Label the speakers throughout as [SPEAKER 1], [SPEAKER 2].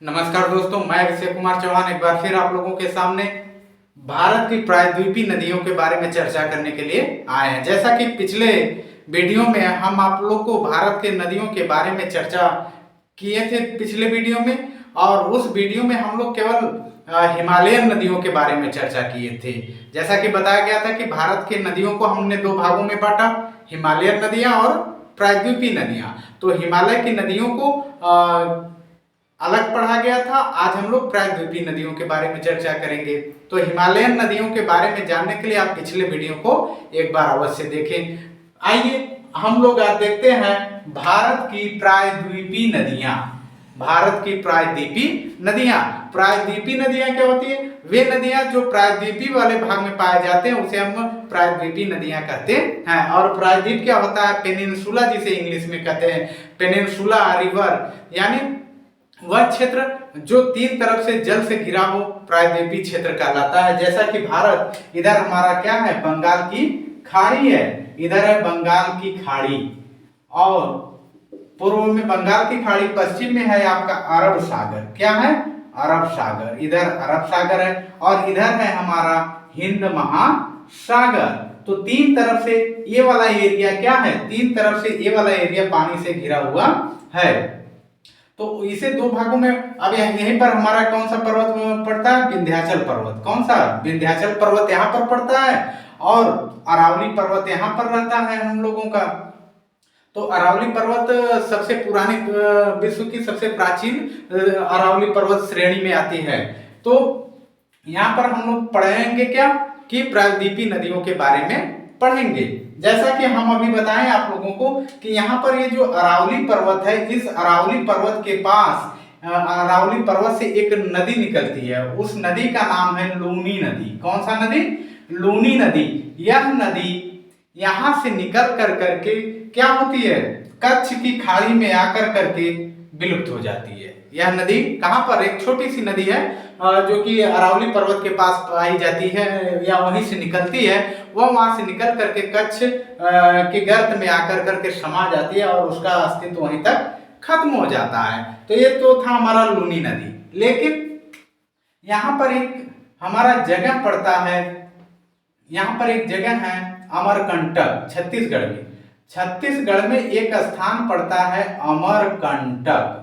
[SPEAKER 1] नमस्कार दोस्तों, मैं अभिषेक कुमार चौहान एक बार फिर आप लोगों के सामने भारत की प्रायद्वीपीय नदियों के बारे में चर्चा करने के लिए आए हैं। जैसा कि पिछले वीडियो में हम आप लोग को भारत के नदियों के बारे में चर्चा किए थे पिछले वीडियो में, और उस वीडियो में हम लोग केवल हिमालयन नदियों के बारे में चर्चा किए थे। जैसा कि बताया गया था कि भारत के नदियों को हमने दो भागों में बांटा, हिमालयन नदियां और प्रायद्वीपीय नदियां। तो हिमालय की नदियों को अलग पढ़ा गया था। आज हम लोग प्रायद्वीपीय नदियों के बारे में चर्चा करेंगे। तो हिमालयन नदियों के बारे में जानने के लिए आप पिछले वीडियो को एक बार अवश्य देखें। आइए हम लोग आज देखते हैं भारत की प्रायद्वीपीय नदियां। भारत की प्रायद्वीपीय नदियां, प्रायद्वीपीय नदियां क्या होती है? वे नदियां जो प्रायद्वीपीय वाले भाग में पाए जाते हैं उसे हम प्रायद्वीपीय नदियां कहते हैं। और प्रायद्वीप क्या होता है? पेनिनसुला, जिसे इंग्लिश में कहते हैं पेनिनसुला रिवर, यानी वह क्षेत्र जो तीन तरफ से जल से घिरा हो प्रायद्वीपीय क्षेत्र कहलाता है। जैसा कि भारत, इधर हमारा क्या है? बंगाल की खाड़ी है, इधर है बंगाल की खाड़ी, और पूर्व में बंगाल की खाड़ी, पश्चिम में है आपका अरब सागर। क्या है? अरब सागर। इधर अरब सागर है और इधर है हमारा हिंद महासागर। तो तीन तरफ से ये वाला एरिया क्या है? तीन तरफ से ये वाला एरिया पानी से घिरा हुआ है। तो इसे दो भागों में, अब यहीं पर हमारा कौन सा पर्वत पड़ता है? विंध्याचल पर्वत। कौन सा? विंध्याचल पर्वत यहाँ पर पड़ता है, और अरावली पर्वत यहाँ पर रहता है हम लोगों का। तो अरावली पर्वत सबसे पुरानी, विश्व की सबसे प्राचीन अरावली पर्वत श्रेणी में आती है। तो यहाँ पर हम लोग पढ़ेंगे क्या? कि प्रायद्वीपीय नदियों के बारे में पढ़ेंगे। जैसा कि हम अभी बताएं आप लोगों को कि यहाँ पर ये जो अरावली पर्वत है, इस अरावली पर्वत के पास अरावली पर्वत से एक नदी निकलती है। उस नदी का नाम है लूनी नदी। कौन सा नदी? लूनी नदी। यह नदी यहाँ से निकल कर करके क्या होती है? कच्छ की खाड़ी में आकर करके विलुप्त हो जाती है। यह नदी कहाँ पर? एक छोटी सी नदी है जो कि अरावली पर्वत के पास पाई जाती है, या वहीं से निकलती है। वह वहां से निकल करके कच्छ के गर्त में आकर करके समा जाती है और उसका अस्तित्व वहीं तक खत्म हो जाता है। तो ये तो था हमारा लूनी नदी। लेकिन यहाँ पर एक हमारा जगह पड़ता है, यहाँ पर एक जगह है अमरकंटक, छत्तीसगढ़ में। छत्तीसगढ़ में एक स्थान पड़ता है अमरकंटक।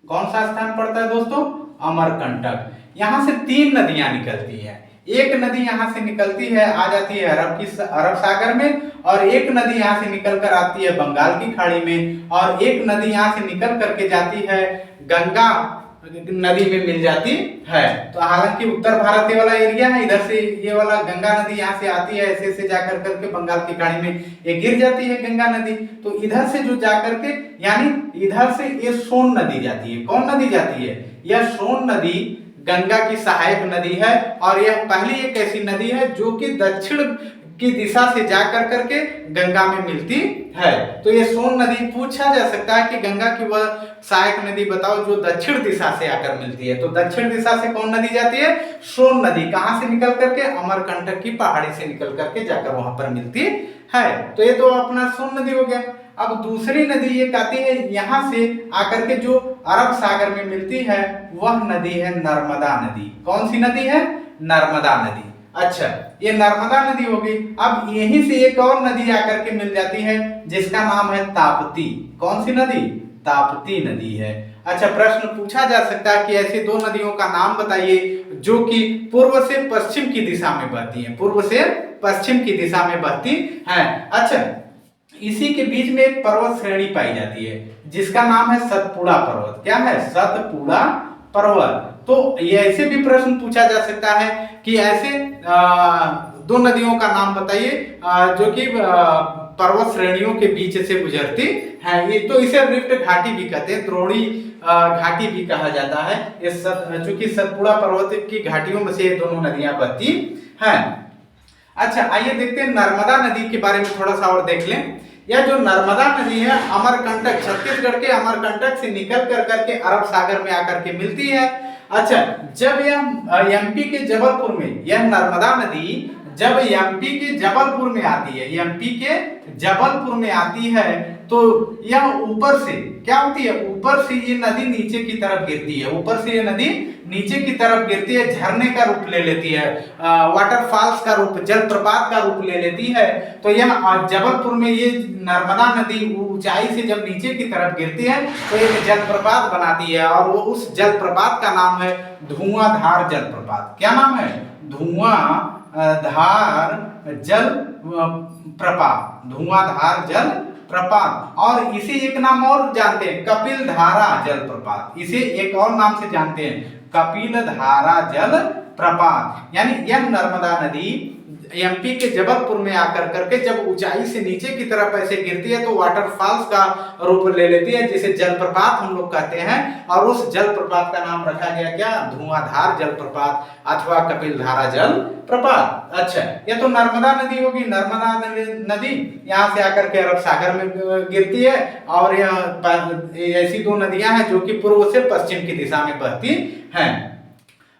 [SPEAKER 1] कौन सा स्थान पड़ता है दोस्तों? अमरकंटक। यहाँ से तीन नदियां निकलती हैं। एक नदी यहाँ से निकलती है, आ जाती है अरब सागर में, और एक नदी यहाँ से निकल कर आती है बंगाल की खाड़ी में, और एक नदी यहाँ से निकल करके जाती है गंगा नदी में मिल जाती है। तो हालांकि उत्तर भारत वाला एरिया है, इधर से ये वाला गंगा नदी यहाँ से आती है, ऐसे ऐसे जाकर करके बंगाल की खाड़ी में ये गिर जाती है गंगा नदी। तो इधर से जो जाकर के, यानी इधर से ये सोन नदी जाती है। कौन नदी जाती है? यह सोन नदी गंगा की सहायक नदी है, और यह पहली एक ऐसी नदी है जो कि दक्षिण की दिशा से जाकर करके गंगा में मिलती है। तो ये सोन नदी, पूछा जा सकता है कि गंगा की वह सहायक नदी बताओ जो दक्षिण दिशा से आकर मिलती है। तो दक्षिण दिशा से कौन नदी जाती है? सोन नदी। कहां से निकल करके? अमरकंटक की पहाड़ी से निकल करके जाकर वहां पर मिलती है। तो ये तो अपना सोन नदी हो गया। अब दूसरी नदी एक आती है यहाँ से आकर के जो अरब सागर में मिलती है, वह नदी है नर्मदा नदी। कौन सी नदी है? नर्मदा नदी। अच्छा, ये नर्मदा नदी होगी। अब यहीं से एक और नदी आकर के मिल जाती है जिसका नाम है ताप्ती। कौन सी नदी? ताप्ती नदी है। अच्छा, प्रश्न पूछा जा सकता है कि ऐसी दो नदियों का नाम बताइए जो कि पूर्व से पश्चिम की दिशा में बहती हैं। पूर्व से पश्चिम की दिशा में बहती हैं। अच्छा, इसी के बीच में एक पर्वत श्रेणी पाई जाती है जिसका नाम है सतपुड़ा पर्वत। क्या है? सतपुड़ा पर्वत। तो ये ऐसे भी प्रश्न पूछा जा सकता है कि ऐसे दो नदियों का नाम बताइए जो कि पर्वत श्रेणियों के बीच से गुजरती है। ये तो इसे रिफ्ट घाटी भी कहते हैं, द्रोणी घाटी भी कहा जाता है। इस चूंकि सतपुड़ा पर्वत की घाटियों में से ये दोनों नदियां बहती हैं। अच्छा, आइए देखते हैं नर्मदा नदी के बारे में थोड़ा सा और देख लें। यह जो नर्मदा नदी है अमरकंटक, छत्तीसगढ़ के अमरकंटक से निकल कर करके अरब सागर में आकर के मिलती है। अच्छा, जब यह एमपी के जबलपुर में, यह नर्मदा नदी जब एमपी के जबलपुर में आती है, एमपी के जबलपुर में आती है, तो यह ऊपर से क्या होती है, ऊपर से ये नदी नीचे की तरफ गिरती है, ऊपर से ये नदी नीचे की तरफ गिरती है, झरने का रूप ले लेती है, वाटरफॉल्स का रूप, जलप्रपात का रूप ले लेती है। तो यह जबलपुर में ये नर्मदा नदी ऊंचाई से जब नीचे की तरफ गिरती है तो एक जलप्रपात बनाती है, और वो उस जलप्रपात का नाम है धुआंधार जलप्रपात। क्या नाम है? धुआंधार जल प्रपात, धुआंधार जल प्रपात। और इसे एक नाम और जानते हैं, कपिल धारा जल प्रपात। इसे एक और नाम से जानते हैं, कपिल धारा जल प्रपात। यानी यह नर्मदा नदी एमपी के जबलपुर में आकर करके जब ऊंचाई से नीचे की तरफ ऐसे गिरती है तो वाटरफॉल्स का रूप ले लेती है, जिसे जलप्रपात हम लोग कहते हैं। और उस जलप्रपात का नाम रखा गया क्या? धुआंधार जलप्रपात अथवा कपिलधारा जल प्रपात। अच्छा, ये तो नर्मदा नदी होगी। नर्मदा नदी यहाँ से आकर के अरब सागर में गिरती है, और यह ऐसी दो नदियां हैं जो कि पूर्व से पश्चिम की दिशा में बहती हैं।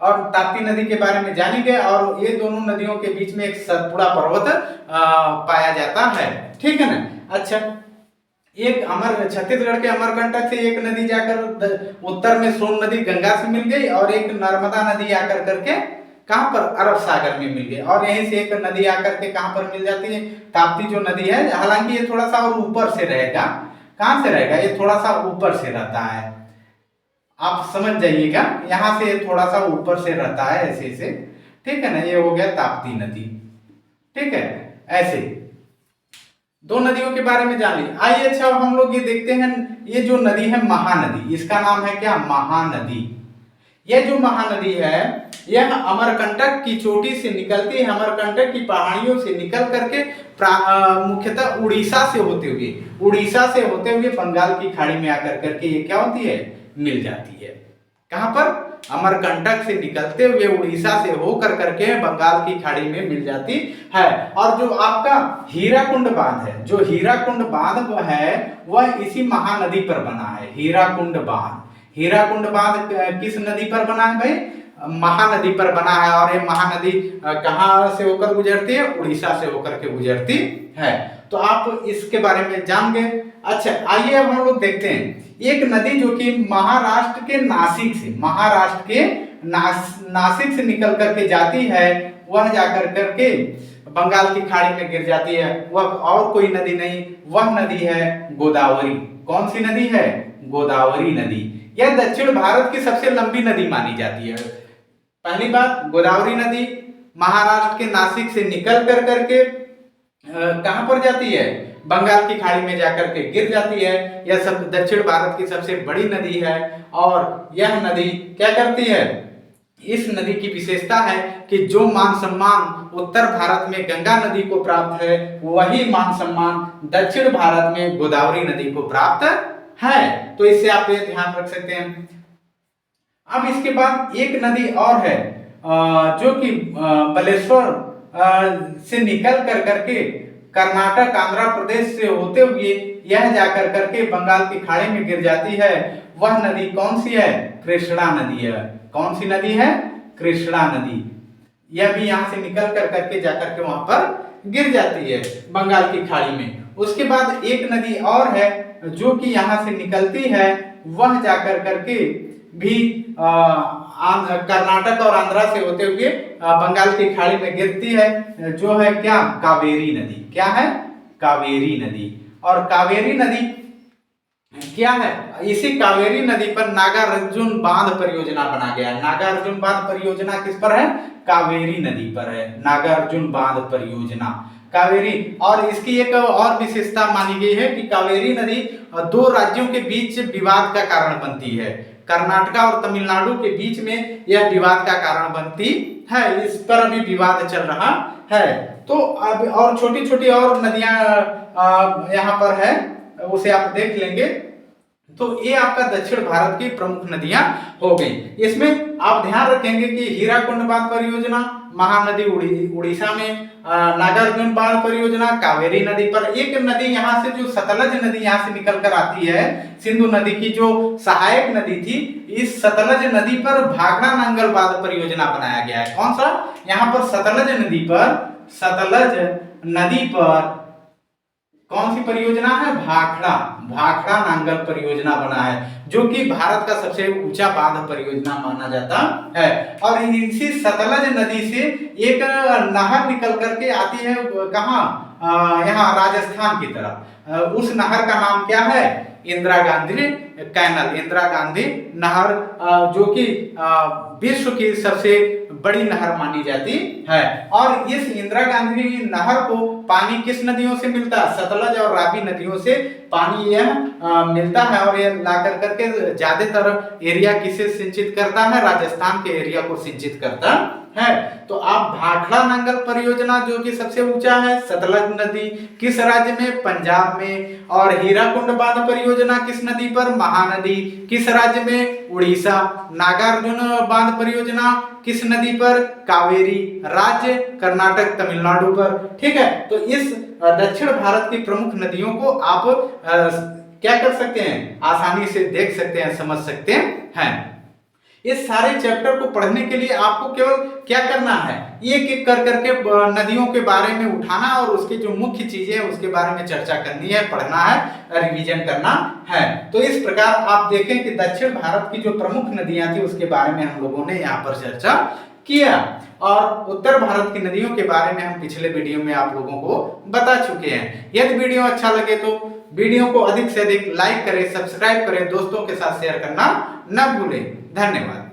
[SPEAKER 1] और ताप्ती नदी के बारे में जानेंगे, और ये दोनों नदियों के बीच में एक सतपुड़ा पर्वत पाया जाता है। ठीक है ना? अच्छा, एक छत्तीसगढ़ के अमरकंटक से एक नदी जाकर उत्तर में सोन नदी गंगा से मिल गई, और एक नर्मदा नदी आकर करके कहां पर? अरब सागर में मिल गई। और यहीं से एक नदी आकर के कहां पर मिल जाती है? ताप्ती जो नदी है, हालांकि ये थोड़ा सा और ऊपर से रहेगा। कहां से रहेगा? ये थोड़ा सा ऊपर से रहता है, आप समझ जाइएगा, यहां से थोड़ा सा ऊपर से रहता है ऐसे से। ठीक है ना? ये हो गया ताप्ती नदी। ठीक है, ऐसे दो नदियों के बारे में जान ली। आइए, अच्छा हम लोग ये देखते हैं, ये जो नदी है महानदी, इसका नाम है क्या? महानदी। यह जो महानदी है यह अमरकंटक की चोटी से निकलती है, अमरकंटक की पहाड़ियों से निकल करके मुख्यतः उड़ीसा से होते हुए बंगाल की खाड़ी में आकर करके ये क्या होती है? मिल जाती है। कहां पर? अमरकंटक से निकलते हुए उड़ीसा से होकर करके बंगाल की खाड़ी में मिल जाती है। और जो आपका हीराकुंड बांध है, जो हीराकुंड बांध है वह इसी महानदी पर बना है। हीराकुंड बांध किस नदी पर बना है भाई? महानदी पर बना है। और ये महानदी कहां से होकर गुजरती है? उड़ीसा से होकर के गुजरती है। तो आप इसके बारे में जान गए। अच्छा, आइए अब हम लोग देखते हैं एक नदी जो कि महाराष्ट्र के नासिक से निकल करके जाती है, वह जाकर करके बंगाल की खाड़ी में गिर जाती है। वह और कोई नदी नहीं, वह नदी है गोदावरी। कौन सी नदी है? गोदावरी नदी। यह दक्षिण भारत की सबसे लंबी नदी मानी जाती है। पहली बात, गोदावरी नदी महाराष्ट्र के नासिक से निकल कर करके कहां पर जाती है? बंगाल की खाड़ी में जाकर के गिर जाती है। यह सब दक्षिण भारत की सबसे बड़ी नदी है। और यह नदी क्या करती है? इस नदी की विशेषता है कि जो मान सम्मान उत्तर भारत में गंगा नदी को प्राप्त है, वही मान सम्मान दक्षिण भारत में गोदावरी नदी को प्राप्त है। तो इससे आप ये ध्यान रख सकते हैं। अब इसके बाद एक नदी और है जो कि बालेश्वर से निकल कर करके कर्नाटक आंध्र प्रदेश से होते हुए यह जाकर करके बंगाल की खाड़ी में गिर जाती है। वह नदी कौन सी है? कृष्णा नदी है। कौन सी नदी है? कृष्णा नदी। यह भी यहाँ से निकल कर करके जाकर के वहां पर गिर जाती है बंगाल की खाड़ी में। उसके बाद एक नदी और है जो कि यहाँ से निकलती है, वह जाकर करके भी कर्नाटक और आंध्रा से होते हुए बंगाल की खाड़ी में गिरती है, जो है क्या? कावेरी नदी। क्या है? कावेरी नदी। और कावेरी नदी क्या है? इसी कावेरी नदी पर नागार्जुन बांध परियोजना बना गया है। नागार्जुन बांध परियोजना किस पर है? कावेरी नदी पर है। नागार्जुन बांध परियोजना कावेरी। और इसकी एक और विशेषता मानी गई है कि कावेरी नदी दो राज्यों के बीच विवाद का कारण बनती है। कर्नाटक और तमिलनाडु के बीच में यह विवाद का कारण बनती है। इस पर अभी विवाद चल रहा है। तो अब और छोटी छोटी और नदियां यहाँ पर है, उसे आप देख लेंगे। तो ये आपका दक्षिण भारत की प्रमुख नदियां हो गई। इसमें आप ध्यान रखेंगे कि हीराकुंड बांध परियोजना महानदी उड़ीसा में, नागार्जुन बांध परियोजना कावेरी नदी पर। एक नदी यहाँ से जो सतलज नदी यहाँ से निकल कर आती है, सिंधु नदी की जो सहायक नदी थी, इस सतलज नदी पर भाखड़ा नांगल बांध परियोजना बनाया गया है। कौन सा? यहाँ पर सतलज नदी पर कौन सी परियोजना है? भाखड़ा, भाखड़ा नांगल परियोजना बना है, जो कि भारत का सबसे ऊंचा बांध परियोजना माना जाता है। और इसी सतलज नदी से एक नहर निकल करके आती है, कहाँ? यहाँ राजस्थान की तरफ। उस नहर का नाम क्या है? इंदिरा गांधी कैनल, इंदिरा गांधी नहर, जो कि विश्व की सबसे बड़ी नहर मानी जाती है। और इस इंदिरा गांधी नहर को पानी किस नदियों से मिलता है? सतलज और रावी नदियों से पानी यह मिलता है। और यह ला करके ज्यादातर एरिया किसे सिंचित करता है? राजस्थान के एरिया को सिंचित करता है। तो आप भाखड़ा नांगल परियोजना जो कि सबसे ऊंचा है, सतलज नदी किस राज्य में? पंजाब में। और हीराकुंड बांध परियोजना किस नदी पर? महानदी, किस राज्य में? उड़ीसा। नागार्जुन बांध परियोजना किस नदी पर? कावेरी राज्य, कर्नाटक, तमिलनाडु पर। ठीक है, तो इस दक्षिण भारत की प्रमुख नदियों को आप क्या कर सकते हैं? आसानी से देख सकते हैं, समझ सकते हैं। इस सारे चैप्टर को पढ़ने के लिए आपको केवल क्या करना है? एक एक कर करके नदियों के बारे में उठाना और उसकी जो मुख्य चीजें हैं उसके बारे में चर्चा करनी है, पढ़ना है, रिवीजन करना है। तो इस प्रकार आप देखें कि दक्षिण भारत की जो प्रमुख नदियां थी उसके बारे में हम लोगों ने यहाँ पर चर्चा किया। और उत्तर भारत की नदियों के बारे में हम पिछले वीडियो में आप लोगों को बता चुके हैं। यदि वीडियो अच्छा लगे तो वीडियो को अधिक से अधिक लाइक करें, सब्सक्राइब करें, दोस्तों के साथ शेयर करना न भूलें। धन्यवाद।